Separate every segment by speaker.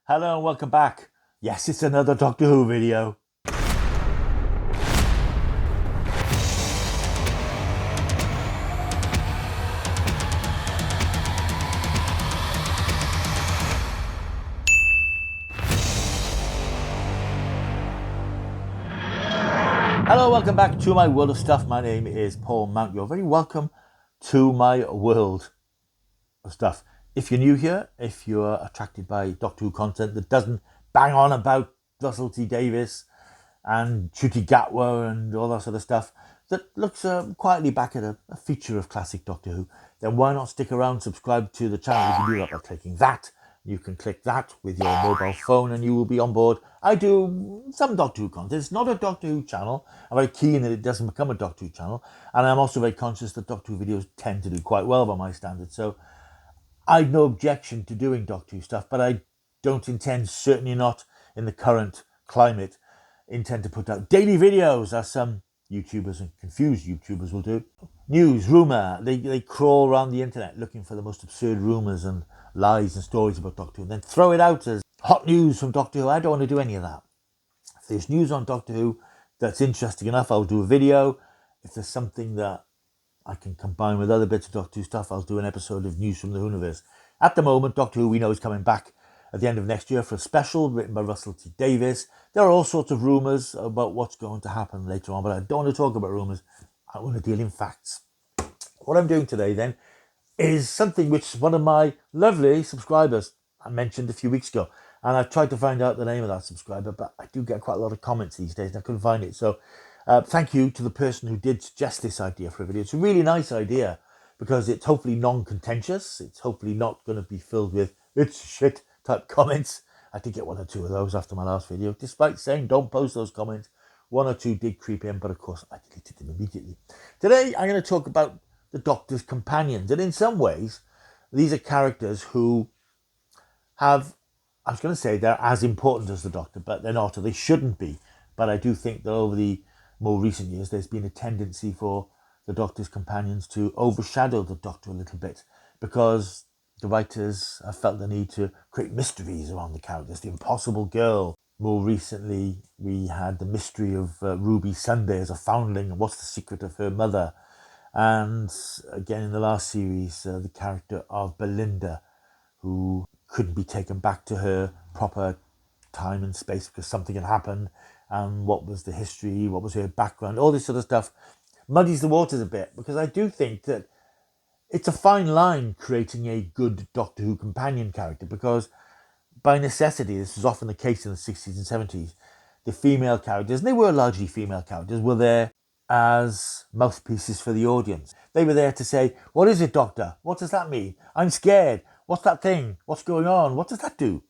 Speaker 1: Hello and welcome back. Yes, it's another Doctor Who video. Hello, welcome back to my world of stuff. My name is Paul Mount. You're very welcome to my world of stuff. If you're new here, if you're attracted by Doctor Who content that doesn't bang on about Russell T Davies and Ncuti Gatwa and all that sort of stuff, that looks quietly back at a feature of classic Doctor Who, then why not stick around, subscribe to the channel. You can do that by clicking that. You can click that with your mobile phone and you will be on board. I do some Doctor Who content. It's not a Doctor Who channel. I'm very keen that it doesn't become a Doctor Who channel. And I'm also very conscious that Doctor Who videos tend to do quite well by my standards. So I've no objection to doing Doctor Who stuff, but I don't intend, certainly not in the current climate, intend to put out daily videos as some YouTubers and confused YouTubers will do. News, rumour, they crawl around the internet looking for the most absurd rumours and lies and stories about Doctor Who and then throw it out as hot news from Doctor Who. I don't want to do any of that. If there's news on Doctor Who that's interesting enough, I'll do a video. If there's something that I can combine with other bits of Doctor Who stuff, I'll do an episode of News from the Universe. At the moment, Doctor Who we know is coming back at the end of next year for a special written by Russell T Davies. There are all sorts of rumours about what's going to happen later on, but I don't want to talk about rumours. I want to deal in facts. What I'm doing today then is something which one of my lovely subscribers I mentioned a few weeks ago, and I've tried to find out the name of that subscriber, but I do get quite a lot of comments these days and I couldn't find it. So thank you to the person who did suggest this idea for a video. It's a really nice idea because it's hopefully non-contentious. It's hopefully not going to be filled with "it's shit" type comments. I did get one or two of those after my last video. Despite saying don't post those comments, one or two did creep in, but of course I deleted them immediately. Today I'm going to talk about the Doctor's companions, and in some ways these are characters who have, I was going to say they're as important as the Doctor, but they're not, or they shouldn't be. But I do think that over the more recent years there's been a tendency for the Doctor's companions to overshadow the Doctor a little bit, because the writers have felt the need to create mysteries around the characters. The Impossible Girl. More recently, we had the mystery of Ruby Sunday as a foundling, and what's the secret of her mother. And again, in the last series, the character of Belinda, who couldn't be taken back to her proper time and space because something had happened, and what was the history, what was her background, all this sort of stuff muddies the waters a bit, because I do think that it's a fine line creating a good Doctor Who companion character, because by necessity, this was often the case in the 60s and 70s, the female characters, and they were largely female characters, were there as mouthpieces for the audience. They were there to say, what is it, Doctor? What does that mean? I'm scared. What's that thing? What's going on? What does that do?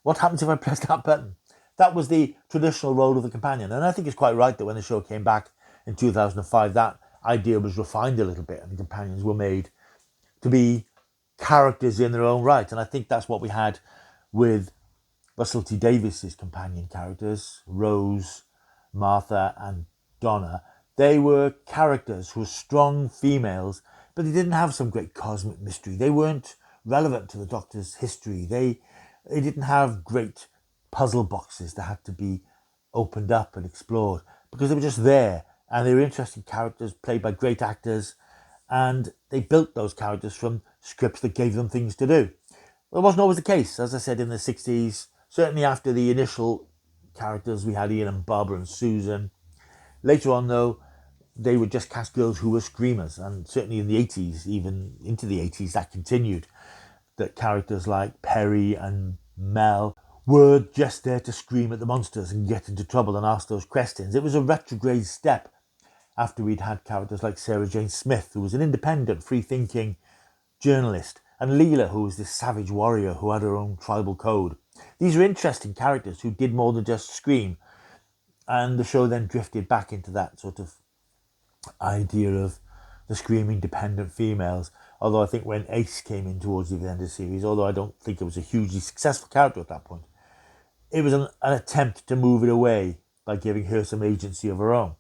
Speaker 1: What happens if I press that button? That was the traditional role of the companion. And I think it's quite right that when the show came back in 2005, that idea was refined a little bit and the companions were made to be characters in their own right. And I think that's what we had with Russell T Davies' companion characters, Rose, Martha and Donna. They were characters who were strong females, but they didn't have some great cosmic mystery. They weren't relevant to the Doctor's history. They didn't have great puzzle boxes that had to be opened up and explored, because they were just there, and they were interesting characters played by great actors, and they built those characters from scripts that gave them things to do. Well, it wasn't always the case, as I said, in the 60s. Certainly after the initial characters, we had Ian and Barbara and Susan. Later on, though, they would just cast girls who were screamers, and certainly in the 80s, even into the 80s, that continued. That characters like Perry and Mel were just there to scream at the monsters and get into trouble and ask those questions. It was a retrograde step after we'd had characters like Sarah Jane Smith, who was an independent, free-thinking journalist, and Leela, who was this savage warrior who had her own tribal code. These were interesting characters who did more than just scream, and the show then drifted back into that sort of idea of the screaming dependent females. Although I think when Ace came in towards the end of the series, although I don't think it was a hugely successful character at that point, it was an attempt to move it away by giving her some agency of her own.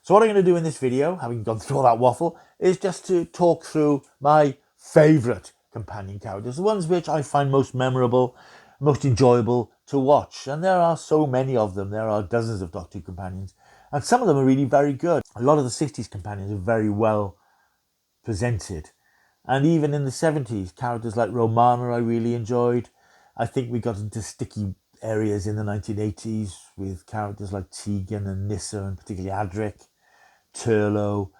Speaker 1: So what I'm going to do in this video, having gone through all that waffle, is just to talk through my favourite companion characters, the ones which I find most memorable, most enjoyable to watch. And there are so many of them. There are dozens of Doctor Who companions. And some of them are really very good. A lot of the 60s companions are very well presented. And even in the 70s, characters like Romana I really enjoyed. I think we got into sticky areas in the 1980s with characters like Tegan and Nyssa, and particularly Adric, Turlo.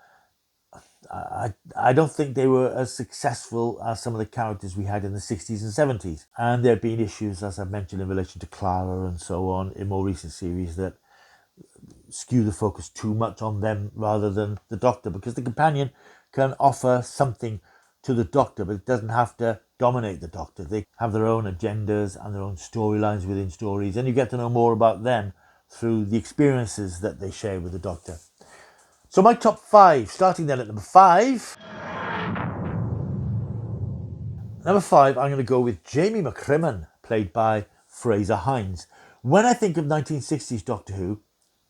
Speaker 1: I don't think they were as successful as some of the characters we had in the 60s and 70s. And there have been issues, as I've mentioned, in relation to Clara and so on in more recent series that skew the focus too much on them rather than the Doctor, because the companion can offer something to the Doctor, but it doesn't have to dominate the Doctor. They have their own agendas and their own storylines within stories, and you get to know more about them through the experiences that they share with the Doctor. So my top 5, starting then at number 5. Number 5, I'm going to go with Jamie McCrimmon, played by Fraser Hines. When I think of 1960s Doctor Who,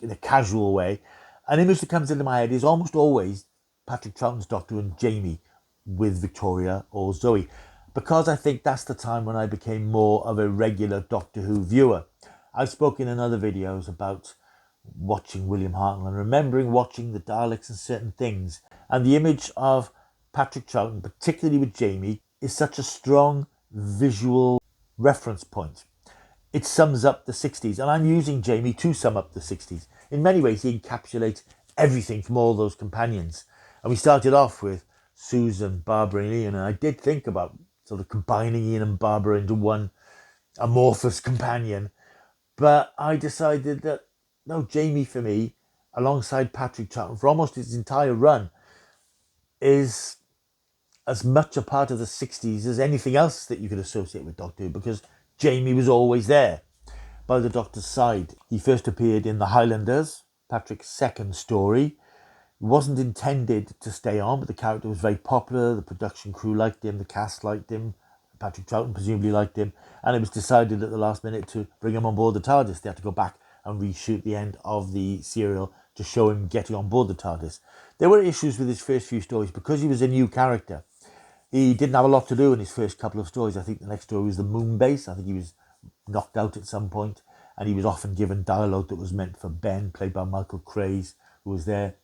Speaker 1: in a casual way, an image that comes into my head is almost always Patrick Troughton's Doctor and Jamie with Victoria or Zoe, because I think that's the time when I became more of a regular Doctor Who viewer. I've spoken in other videos about watching William Hartnell and remembering watching the Daleks and certain things, and the image of Patrick Troughton, particularly with Jamie, is such a strong visual reference point. It sums up the 60s, and I'm using Jamie to sum up the 60s. In many ways, he encapsulates everything from all those companions. And we started off with Susan, Barbara and Ian, and I did think about sort of combining Ian and Barbara into one amorphous companion, but I decided that, no, Jamie for me, alongside Patrick Troughton, for almost his entire run, is as much a part of the 60s as anything else that you could associate with Doctor Who, because Jamie was always there by the Doctor's side. He first appeared in The Highlanders, Patrick's second story. He wasn't intended to stay on, but the character was very popular. The production crew liked him, the cast liked him, Patrick Troughton presumably liked him, and it was decided at the last minute to bring him on board the TARDIS. They had to go back and reshoot the end of the serial to show him getting on board the TARDIS. There were issues with his first few stories because he was a new character. He didn't have a lot to do in his first couple of stories. I think the next story was the Moon Base. I think he was knocked out at some point, and he was often given dialogue that was meant for Ben, played by Michael Craze, who was there.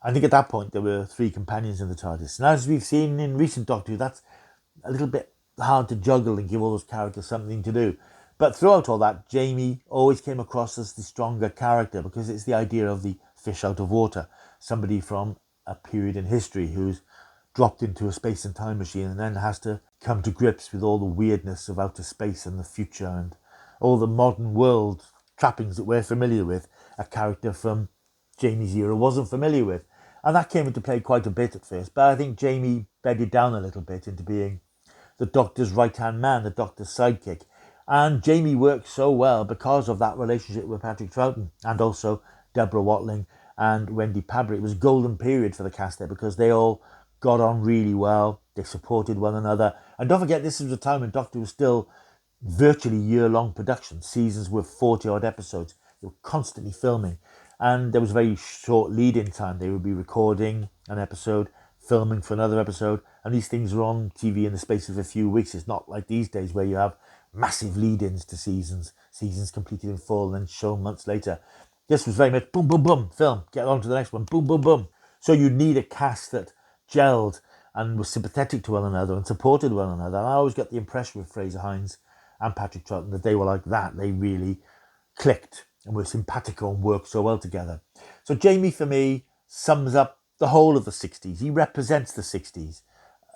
Speaker 1: I think at that point there were 3 companions in the TARDIS. And as we've seen in recent Doctor Who, that's a little bit hard to juggle and give all those characters something to do. But throughout all that, Jamie always came across as the stronger character, because it's the idea of the fish out of water, somebody from a period in history who's dropped into a space and time machine and then has to come to grips with all the weirdness of outer space and the future and all the modern world trappings that we're familiar with, a character from Jamie's era wasn't familiar with. And that came into play quite a bit at first, but I think Jamie bedded down a little bit into being the Doctor's right-hand man, the Doctor's sidekick. And Jamie worked so well because of that relationship with Patrick Troughton and also Deborah Watling and Wendy Padbury. It was a golden period for the cast there because they all got on really well. They supported one another. And don't forget, this was a time when Doctor was still virtually year-long production. Seasons with 40-odd episodes. They were constantly filming. And there was a very short lead-in time. They would be recording an episode, filming for another episode, and these things are on TV in the space of a few weeks. It's not like these days where you have massive lead-ins to seasons completed in full and shown months later. This was very much boom, boom, boom, film, get on to the next one, boom, boom, boom. So you need a cast that gelled and was sympathetic to one another and supported one another. And I always got the impression with Fraser Hines and Patrick Troughton that they were like that. They really clicked and were simpatico and worked so well together. So Jamie, for me, sums up the whole of the 60s. He represents the 60s,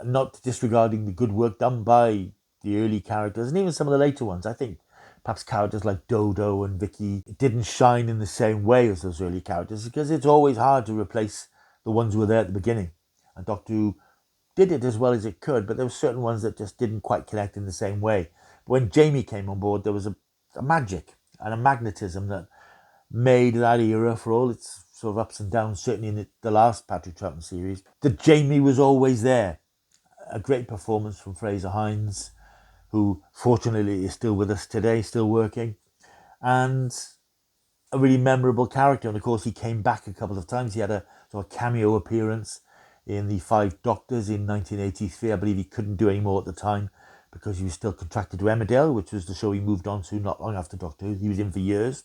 Speaker 1: not disregarding the good work done by the early characters and even some of the later ones. I think perhaps characters like Dodo and Vicky didn't shine in the same way as those early characters because it's always hard to replace the ones who were there at the beginning. And Doctor Who did it as well as it could, but there were certain ones that just didn't quite connect in the same way. But when Jamie came on board, there was a magic and a magnetism that made that era, for all its sort of ups and downs, certainly in the last Patrick Troughton series, that Jamie was always there. A great performance from Fraser Hines, who fortunately is still with us today, still working, and a really memorable character. And of course, he came back a couple of times. He had a sort of cameo appearance in the 5 Doctors in 1983. I believe he couldn't do any more at the time because he was still contracted to Emmerdale, which was the show he moved on to not long after Doctor Who. He was in for years.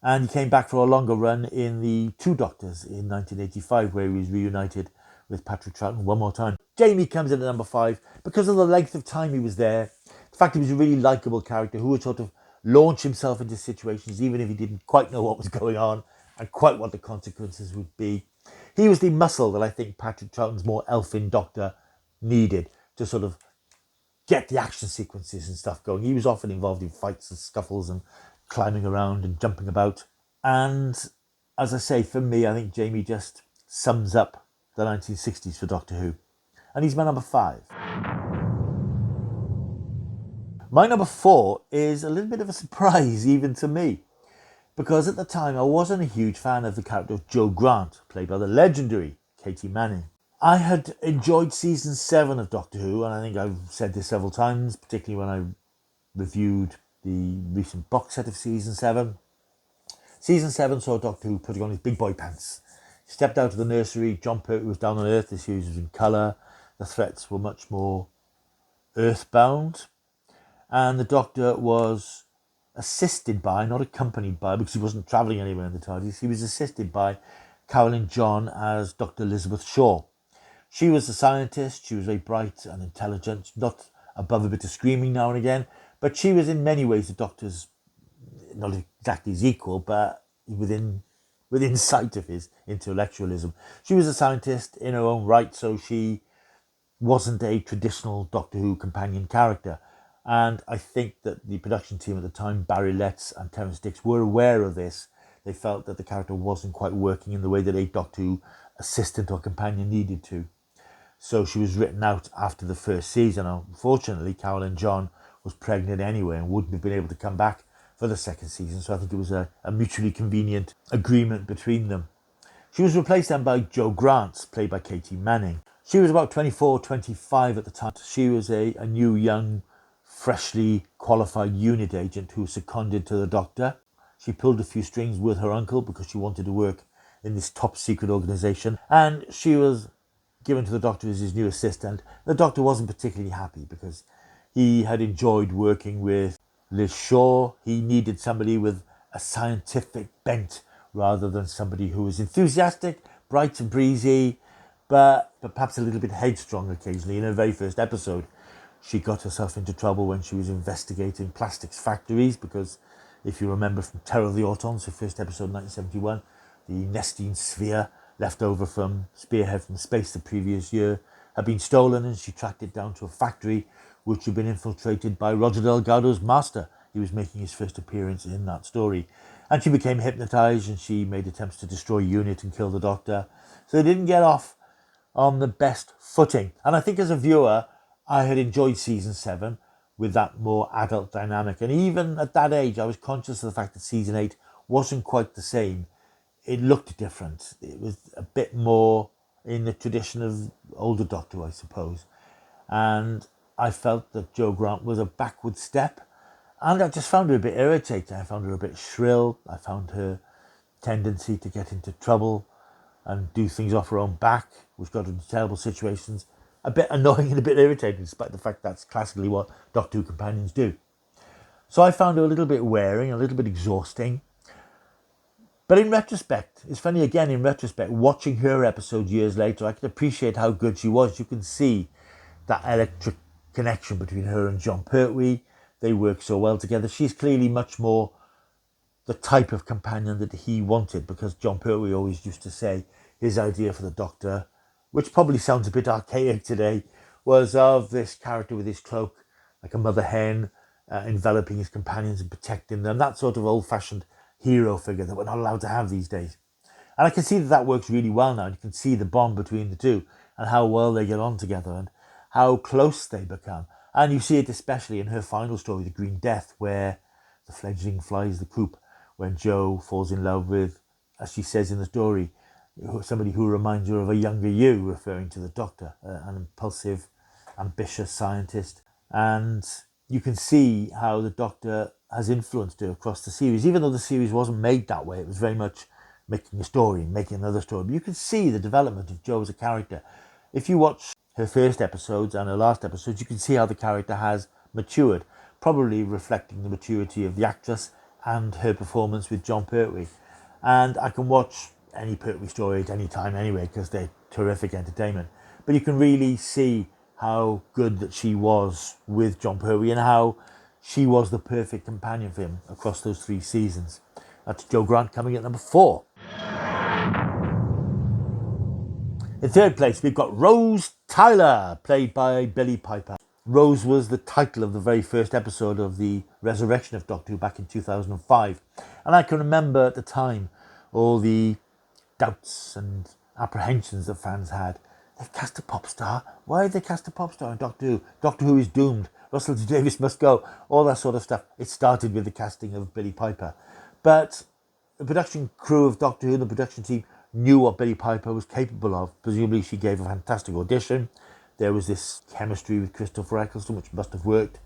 Speaker 1: And he came back for a longer run in the Two Doctors in 1985, where he was reunited with Patrick Troughton one more time. Jamie comes in at number 5 because of the length of time he was there. The fact he was a really likeable character who would sort of launch himself into situations even if he didn't quite know what was going on and quite what the consequences would be. He was the muscle that I think Patrick Troughton's more elfin Doctor needed to sort of get the action sequences and stuff going. He was often involved in fights and scuffles and climbing around and jumping about. And as I say, for me, I think Jamie just sums up the 1960s for Doctor Who. And he's my number 5. My number 4 is a little bit of a surprise even to me, because at the time I wasn't a huge fan of the character of Jo Grant, played by the legendary Katie Manning. I had enjoyed season 7 of Doctor Who, and I think I've said this several times, particularly when I reviewed the recent box set of season 7. Season 7 saw Doctor Who putting on his big boy pants. He stepped out of the nursery, John Pertwee was down on Earth, the series was in colour, the threats were much more earthbound, and the Doctor was assisted by, not accompanied by, because he wasn't travelling anywhere in the TARDIS, he was assisted by Carolyn John as Dr. Elizabeth Shaw. She was a scientist, she was very bright and intelligent, not above a bit of screaming now and again, but she was in many ways the Doctor's, not exactly his equal, but within sight of his intellectualism. She was a scientist in her own right, so she wasn't a traditional Doctor Who companion character. And I think that the production team at the time, Barry Letts and Terence Dix, were aware of this. They felt that the character wasn't quite working in the way that a Doctor Who assistant or companion needed to. So she was written out after the first season. Unfortunately, Carolyn John was pregnant anyway and wouldn't have been able to come back for the second season. So I think it was a mutually convenient agreement between them. She was replaced then by Jo Grant, played by Katie Manning. She was about 24, 25 at the time. She was a new, young, freshly qualified unit agent who seconded to the Doctor. She pulled a few strings with her uncle because she wanted to work in this top secret organisation. And she was given to the Doctor as his new assistant. The Doctor wasn't particularly happy because he had enjoyed working with Liz Shaw. He needed somebody with a scientific bent rather than somebody who was enthusiastic, bright and breezy, but perhaps a little bit headstrong occasionally. In her very first episode, she got herself into trouble when she was investigating plastics factories because, if you remember from Terror of the Autons, her first episode, 1971, the Nestine sphere left over from Spearhead from space the previous year had been stolen, and she tracked it down to a factory which had been infiltrated by Roger Delgado's master. He was making his first appearance in that story. And she became hypnotised and she made attempts to destroy UNIT and kill the Doctor. So they didn't get off on the best footing. And I think as a viewer, I had enjoyed season 7 with that more adult dynamic. And even at that age, I was conscious of the fact that season 8 wasn't quite the same. It looked different. It was a bit more in the tradition of older Doctor, I suppose. And I felt that Jo Grant was a backward step. And I just found her a bit irritating. I found her a bit shrill. I found her tendency to get into trouble and do things off her own back, which got into terrible situations, a bit annoying and a bit irritating, despite the fact that's classically what Doctor Who companions do. So I found her a little bit wearing, a little bit exhausting. But in retrospect, it's funny again, in retrospect, watching her episode years later, I can appreciate how good she was. You can see that electric connection between her and John Pertwee. They work so well together. She's clearly much more the type of companion that he wanted, because John Pertwee always used to say his idea for the Doctor, which probably sounds a bit archaic today, was of this character with his cloak, like a mother hen, enveloping his companions and protecting them. That sort of old-fashioned hero figure that we're not allowed to have these days. And I can see that that works really well now. You can see the bond between the two and how well they get on together and how close they become. And you see it especially in her final story, The Green Death, where the fledgling flies the coop, when Jo falls in love with, as she says in the story, somebody who reminds her of a younger you, referring to the Doctor, an impulsive, ambitious scientist. And you can see how the Doctor has influenced her across the series. Even though the series wasn't made that way, it was very much making a story, making another story. But you can see the development of Jo as a character. If you watch her first episodes and her last episodes, you can see how the character has matured, probably reflecting the maturity of the actress and her performance with Jon Pertwee. And I can watch any Pertwee story at any time anyway, because they're terrific entertainment. But you can really see how good that she was with Jon Pertwee and how she was the perfect companion for him across those 3 seasons. That's Joe Grant coming at number 4. In third place, we've got Rose Tyler, played by Billie Piper. Rose was the title of the very first episode of the resurrection of Doctor Who back in 2005. And I can remember at the time all the doubts and apprehensions that fans had. They've cast a pop star. Why have they cast a pop star in Doctor Who? Doctor Who is doomed. Russell T Davies must go. All that sort of stuff. It started with the casting of Billie Piper. But the production crew of Doctor Who, the production team, knew what Billie Piper was capable of. Presumably she gave a fantastic audition. There was this chemistry with Christopher Eccleston, which must have worked.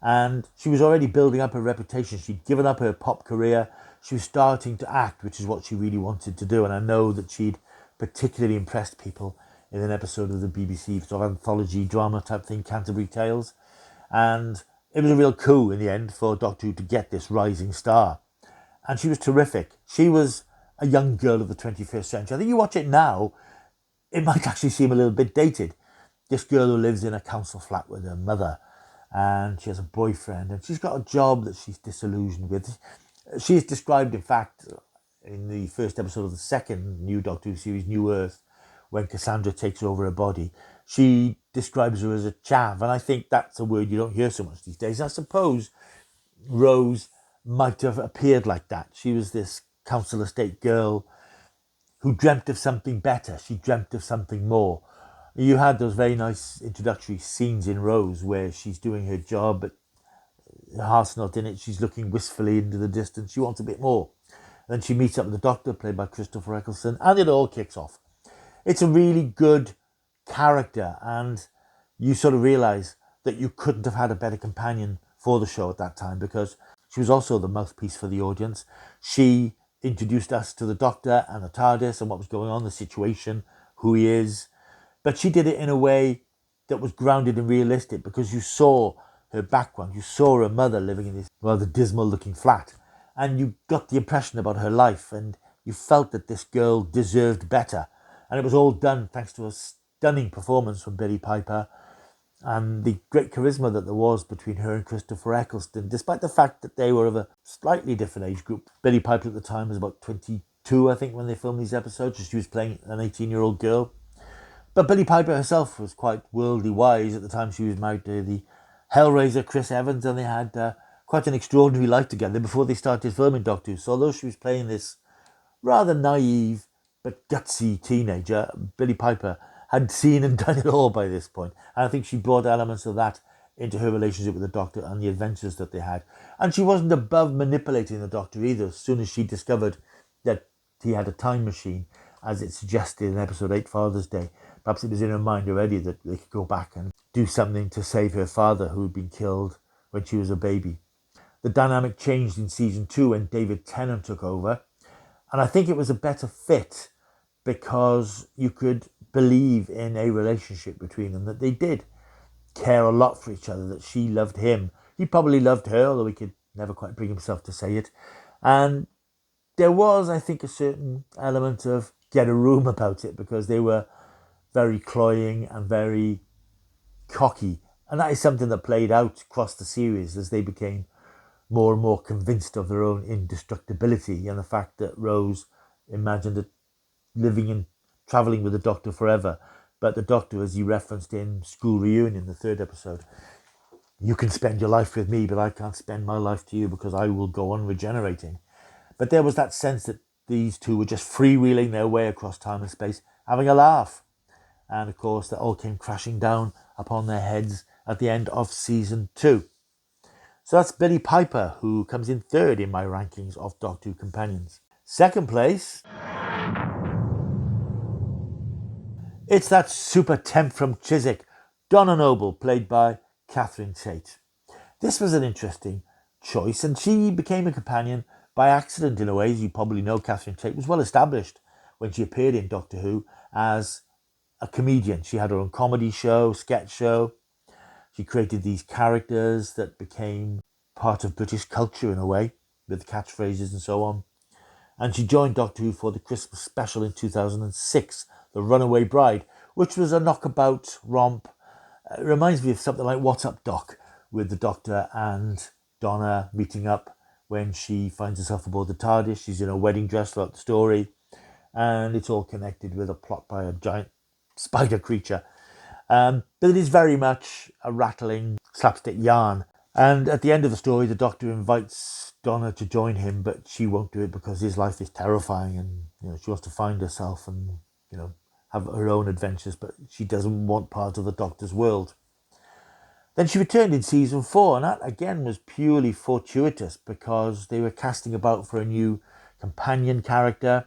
Speaker 1: And she was already building up her reputation. She'd given up her pop career. She was starting to act, which is what she really wanted to do. And I know that she'd particularly impressed people in an episode of the BBC sort of anthology drama type thing, Canterbury Tales. And it was a real coup in the end for Doctor Who to get this rising star. And she was terrific. She was a young girl of the 21st century. I think you watch it now, it might actually seem a little bit dated. This girl who lives in a council flat with her mother, and she has a boyfriend, and she's got a job that she's disillusioned with. She's described, in fact, in the first episode of the second new Doctor Who series, New Earth, when Cassandra takes over her body, she describes her as a chav, and I think that's a word you don't hear so much these days. I suppose Rose might have appeared like that. She was this council estate girl who dreamt of something better. She dreamt of something more. You had those very nice introductory scenes in Rose where she's doing her job, but her heart's not in it. She's looking wistfully into the distance. She wants a bit more. And then she meets up with the Doctor, played by Christopher Eccleston, and it all kicks off. It's a really good character, and you sort of realise that you couldn't have had a better companion for the show at that time, because she was also the mouthpiece for the audience. She introduced us to the Doctor and the TARDIS and what was going on, the situation, who he is. But she did it in a way that was grounded and realistic, because you saw her background. You saw her mother living in this rather dismal looking flat. And you got the impression about her life, and you felt that this girl deserved better. And it was all done thanks to a stunning performance from Billie Piper and the great charisma that there was between her and Christopher Eccleston, despite the fact that they were of a slightly different age group. Billie Piper at the time was about 22, I think, when they filmed these episodes. She was playing an 18-year-old girl. But Billie Piper herself was quite worldly wise. At the time she was married to the Hellraiser Chris Evans, and they had quite an extraordinary life together before they started filming Doctor Who. So although she was playing this rather naive but gutsy teenager, Billie Piper had seen and done it all by this point. And I think she brought elements of that into her relationship with the Doctor and the adventures that they had. And she wasn't above manipulating the Doctor either. As soon as she discovered that he had a time machine, as it suggested in episode 8, Father's Day, perhaps it was in her mind already that they could go back and do something to save her father, who had been killed when she was a baby. The dynamic changed in season 2 when David Tennant took over. And I think it was a better fit because you could believe in a relationship between them, that they did care a lot for each other, that she loved him. He probably loved her, although he could never quite bring himself to say it. And there was, I think, a certain element of get a room about it, because they were very cloying and very cocky. And that is something that played out across the series as they became more and more convinced of their own indestructibility, and the fact that Rose imagined that living and travelling with the Doctor forever. But the Doctor, as he referenced in School Reunion, the 3rd episode, you can spend your life with me, but I can't spend my life to you because I will go on regenerating. But there was that sense that these two were just freewheeling their way across time and space, having a laugh. And of course, that all came crashing down upon their heads at the end of season 2. So that's Billie Piper, who comes in 3rd in my rankings of Doctor Who companions. Second place, it's that super temp from Chiswick, Donna Noble, played by Catherine Tate. This was an interesting choice, and she became a companion by accident in a way. As you probably know, Catherine Tate was well established when she appeared in Doctor Who as a comedian. She had her own comedy show, sketch show. She created these characters that became part of British culture in a way, with catchphrases and so on. And she joined Doctor Who for the Christmas special in 2006, The Runaway Bride, which was a knockabout romp. It reminds me of something like What's Up, Doc, with the Doctor and Donna meeting up when she finds herself aboard the TARDIS. She's in a wedding dress throughout the story, and it's all connected with a plot by a giant spider creature. But it is very much a rattling slapstick yarn. And at the end of the story, the Doctor invites Donna to join him, but she won't do it because his life is terrifying, and she wants to find herself and have her own adventures, but she doesn't want part of the Doctor's world. Then she returned in season 4, and that again was purely fortuitous because they were casting about for a new companion character.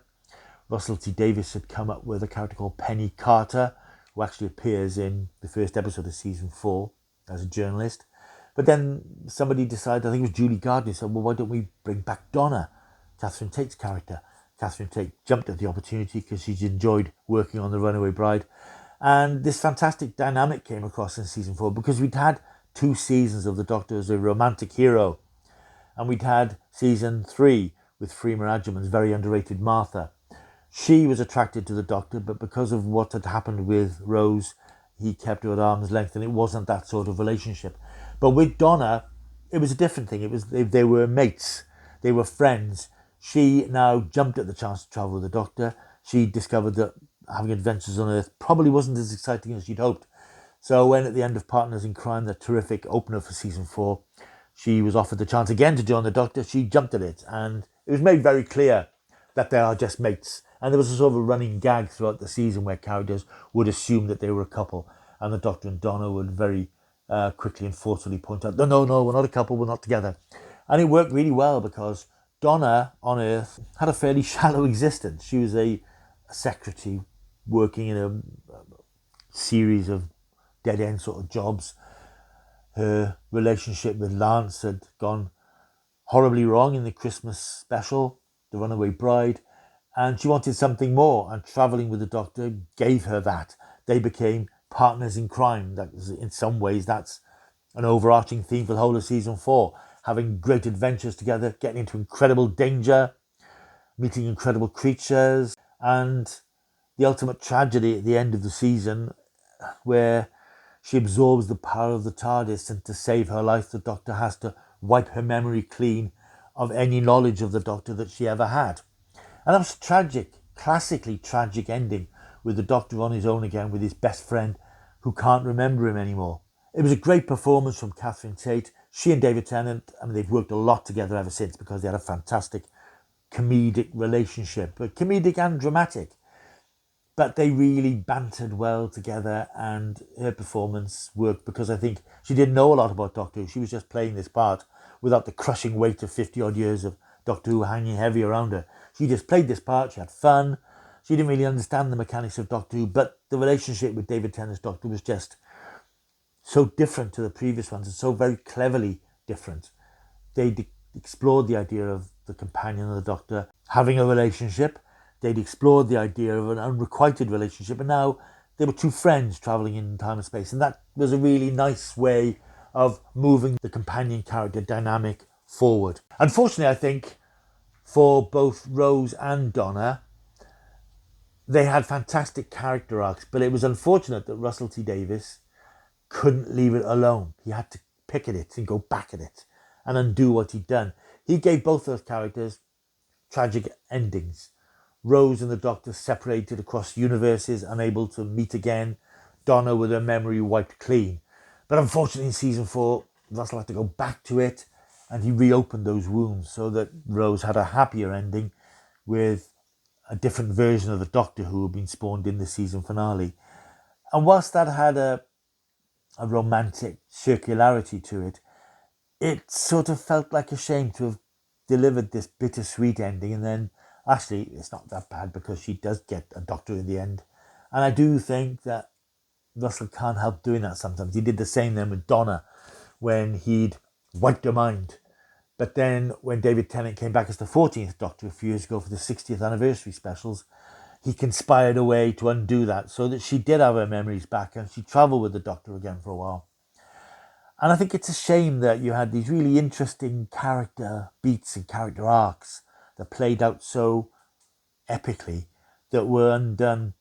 Speaker 1: Russell T Davies had come up with a character called Penny Carter, who actually appears in the first episode of season 4 as a journalist. But then somebody decided, I think it was Julie Gardner, said, well, why don't we bring back Donna, Catherine Tate's character? Catherine Tate jumped at the opportunity because she'd enjoyed working on The Runaway Bride. And this fantastic dynamic came across in season 4 because we'd had 2 seasons of the Doctor as a romantic hero. And we'd had season 3 with Freema Agyeman's very underrated Martha. She was attracted to the Doctor, but because of what had happened with Rose, he kept her at arm's length, and it wasn't that sort of relationship. But with Donna, it was a different thing. It was they were mates, they were friends. She now jumped at the chance to travel with the Doctor. She discovered that having adventures on Earth probably wasn't as exciting as she'd hoped. So when at the end of Partners in Crime, the terrific opener for season 4, she was offered the chance again to join the Doctor, she jumped at it, and it was made very clear that they are just mates. And there was a sort of a running gag throughout the season where characters would assume that they were a couple, and the Doctor and Donna would very quickly and forcefully point out, no, we're not a couple, we're not together. And it worked really well because Donna on Earth had a fairly shallow existence. She was a secretary working in a series of dead-end sort of jobs. Her relationship with Lance had gone horribly wrong in the Christmas special, The Runaway Bride, and she wanted something more, and travelling with the Doctor gave her that. They became partners in crime. That was, in some ways, that's an overarching theme for the whole of season 4. Having great adventures together, getting into incredible danger, meeting incredible creatures, and the ultimate tragedy at the end of the season where she absorbs the power of the TARDIS, and to save her life, the Doctor has to wipe her memory clean of any knowledge of the Doctor that she ever had. And that was tragic, classically tragic ending, with the Doctor on his own again with his best friend who can't remember him anymore. It was a great performance from Catherine Tate. She and David Tennant, they've worked a lot together ever since because they had a fantastic comedic relationship, but comedic and dramatic. But they really bantered well together, and her performance worked because I think she didn't know a lot about Doctor Who. She was just playing this part without the crushing weight of 50 odd years of Doctor Who hanging heavy around her. She just played this part, she had fun, she didn't really understand the mechanics of Doctor Who, but the relationship with David Tennant's Doctor was just so different to the previous ones, and so very cleverly different. They explored the idea of the companion of the Doctor having a relationship. They'd explored the idea of an unrequited relationship, and now they were 2 friends travelling in time and space, and that was a really nice way of moving the companion character dynamic forward. Unfortunately, I think, for both Rose and Donna, they had fantastic character arcs, but it was unfortunate that Russell T Davies couldn't leave it alone. He had to pick at it and go back at it and undo what he'd done. He gave both those characters tragic endings. Rose and the Doctor separated across universes, unable to meet again. Donna with her memory wiped clean. But unfortunately in season 4, Russell had to go back to it, and he reopened those wounds so that Rose had a happier ending with a different version of the Doctor who had been spawned in the season finale. And whilst that had a romantic circularity to it, it sort of felt like a shame to have delivered this bittersweet ending, and then actually it's not that bad because she does get a Doctor in the end. And I do think that Russell can't help doing that sometimes. He did the same then with Donna when he'd wiped her mind. But then when David Tennant came back as the 14th Doctor a few years ago for the 60th anniversary specials, he conspired a way to undo that so that she did have her memories back and she travelled with the Doctor again for a while. And I think it's a shame that you had these really interesting character beats and character arcs that played out so epically that were undone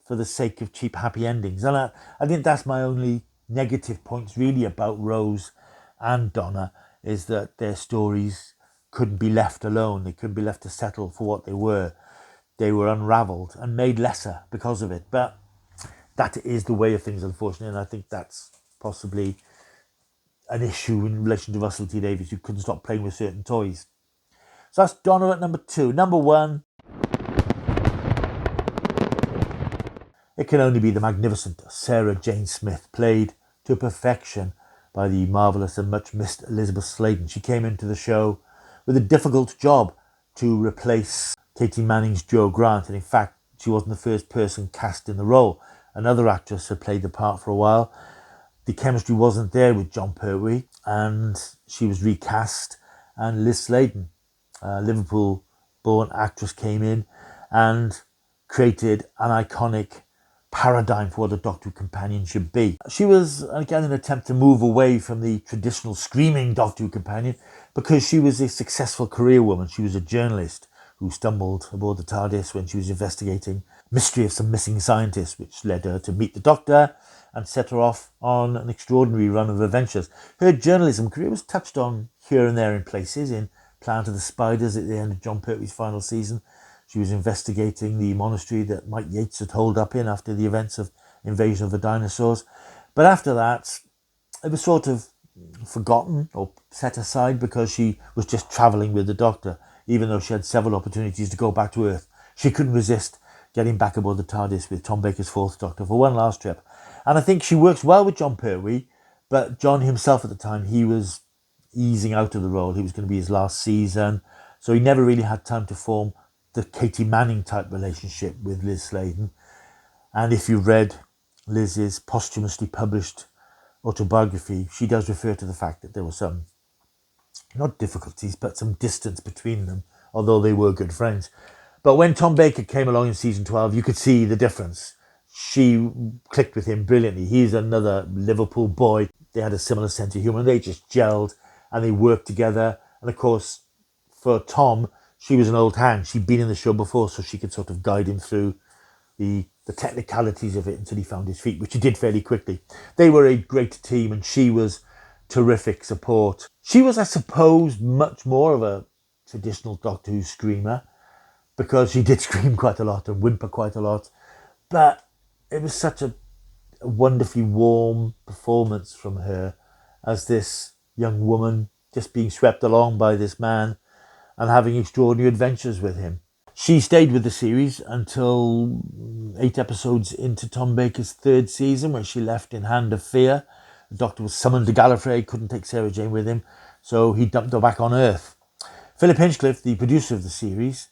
Speaker 1: for the sake of cheap happy endings. And I think that's my only negative points really about Rose and Donna, is that their stories couldn't be left alone. They couldn't be left to settle for what they were. They were unravelled and made lesser because of it. But that is the way of things, unfortunately, and I think that's possibly an issue in relation to Russell T Davies, who couldn't stop playing with certain toys. So that's Donna at number 2. Number 1, it can only be the magnificent Sarah Jane Smith, played to perfection by the marvellous and much missed Elizabeth Sladen. She came into the show with a difficult job to replace Katie Manning's Jo Grant, and in fact she wasn't the first person cast in the role. Another actress had played the part for a while. The chemistry wasn't there with John Pertwee, and she was recast, and Liz Sladen, a Liverpool-born actress, came in and created an iconic paradigm for what a Doctor Who companion should be. She was, again, an attempt to move away from the traditional screaming Doctor Who companion, because she was a successful career woman. She was a journalist who stumbled aboard the TARDIS when she was investigating mystery of some missing scientists, which led her to meet the Doctor and set her off on an extraordinary run of adventures. Her journalism career was touched on here and there in places, in Planet of the Spiders at the end of John Pertwee's final season. She was investigating the monastery that Mike Yates had holed up in after the events of Invasion of the Dinosaurs. But after that, it was sort of forgotten or set aside, because she was just travelling with the Doctor, even though she had several opportunities to go back to Earth. She couldn't resist getting back aboard the TARDIS with Tom Baker's fourth Doctor for one last trip. And I think she works well with John Pertwee, but John himself at the time, he was easing out of the role. He was going to be his last season, so he never really had time to form the Katie Manning type relationship with Liz Sladen. And if you read Liz's posthumously published autobiography, she does refer to the fact that there were some, not difficulties, but some distance between them, although they were good friends. But when Tom Baker came along in season 12, you could see the difference. She clicked with him brilliantly. He's another Liverpool boy. They had a similar sense of humour. They just gelled and they worked together. And of course, for Tom, she was an old hand. She'd been in the show before, so she could sort of guide him through the technicalities of it until he found his feet, which he did fairly quickly. They were a great team, and she was terrific support. She was, I suppose, much more of a traditional Doctor Who screamer, because she did scream quite a lot and whimper quite a lot. But it was such a wonderfully warm performance from her as this young woman just being swept along by this man and having extraordinary adventures with him. She stayed with the series until 8 episodes into Tom Baker's third season, where she left in Hand of Fear. The Doctor was summoned to Gallifrey, couldn't take Sarah Jane with him, so he dumped her back on Earth. Philip Hinchcliffe, the producer of the series,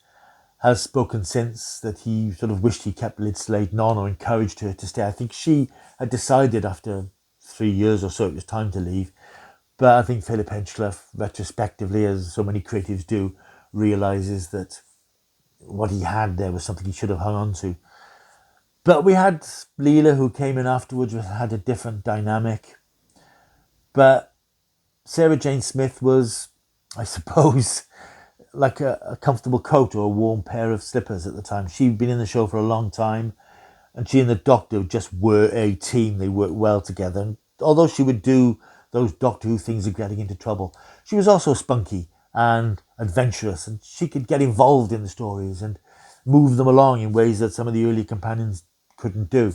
Speaker 1: has spoken since that he sort of wished he kept Liz Sladen on or encouraged her to stay. I think she had decided after 3 years or so it was time to leave. But I think Philip Hinchcliffe, retrospectively, as so many creatives do, realises that what he had there was something he should have hung on to. But we had Leela, who came in afterwards, had a different dynamic. But Sarah Jane Smith was, I suppose, like a comfortable coat or a warm pair of slippers at the time. She'd been in the show for a long time, and she and the Doctor just were a team. They worked well together. And although she would do those Doctor Who things of getting into trouble, she was also spunky and adventurous, and she could get involved in the stories and move them along in ways that some of the early companions couldn't do.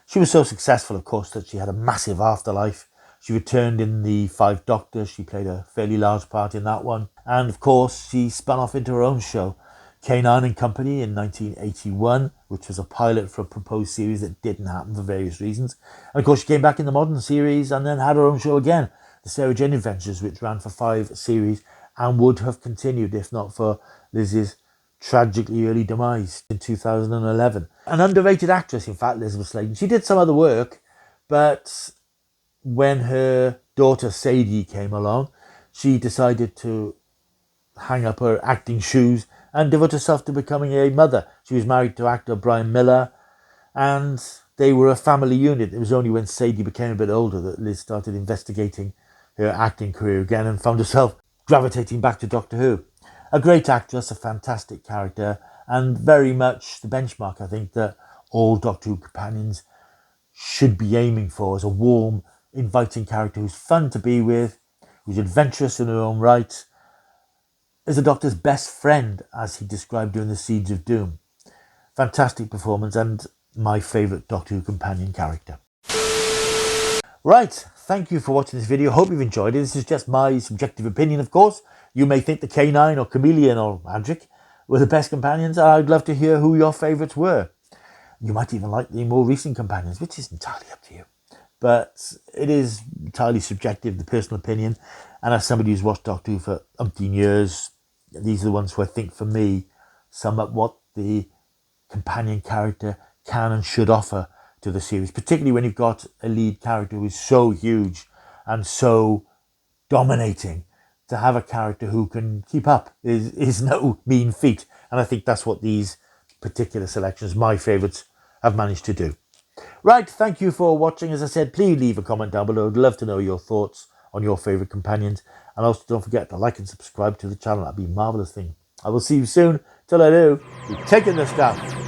Speaker 1: She was so successful, of course, that she had a massive afterlife. She returned in the Five Doctors. She played a fairly large part in that one. And of course, she spun off into her own show, K9 and Company, in 1981, which was a pilot for a proposed series that didn't happen for various reasons. And of course, she came back in the modern series and then had her own show again, The Sarah Jane Adventures, which ran for 5 series and would have continued if not for Liz's tragically early demise in 2011. An underrated actress, in fact, Elizabeth Sladen. She did some other work, but when her daughter Sadie came along, she decided to hang up her acting shoes and devote herself to becoming a mother. She was married to actor Brian Miller, and they were a family unit. It was only when Sadie became a bit older that Liz started investigating her acting career again and found herself gravitating back to Doctor Who. A great actress, a fantastic character, and very much the benchmark, I think, that all Doctor Who companions should be aiming for, as a warm, inviting character who's fun to be with, who's adventurous in her own right, is the Doctor's best friend, as he described during the Seeds of Doom. Fantastic performance and my favourite Doctor Who companion character. Right, thank you for watching this video. Hope you've enjoyed it. This is just my subjective opinion, of course. You may think the K9 or Chameleon or Magic were the best companions. I'd love to hear who your favourites were. You might even like the more recent companions, which is entirely up to you. But it is entirely subjective, the personal opinion. And as somebody who's watched Doctor Who for umpteen years, these are the ones who I think, for me, sum up what the companion character can and should offer to the series, particularly when you've got a lead character who is so huge and so dominating. To have a character who can keep up is no mean feat, and I think that's what these particular selections, my favourites, have managed to do. Right, thank you for watching. As I said, please leave a comment down below. I'd love to know your thoughts on your favourite companions, and also don't forget to like and subscribe to the channel. That'd be a marvellous thing. I will see you soon. Till I do, be taking the stuff.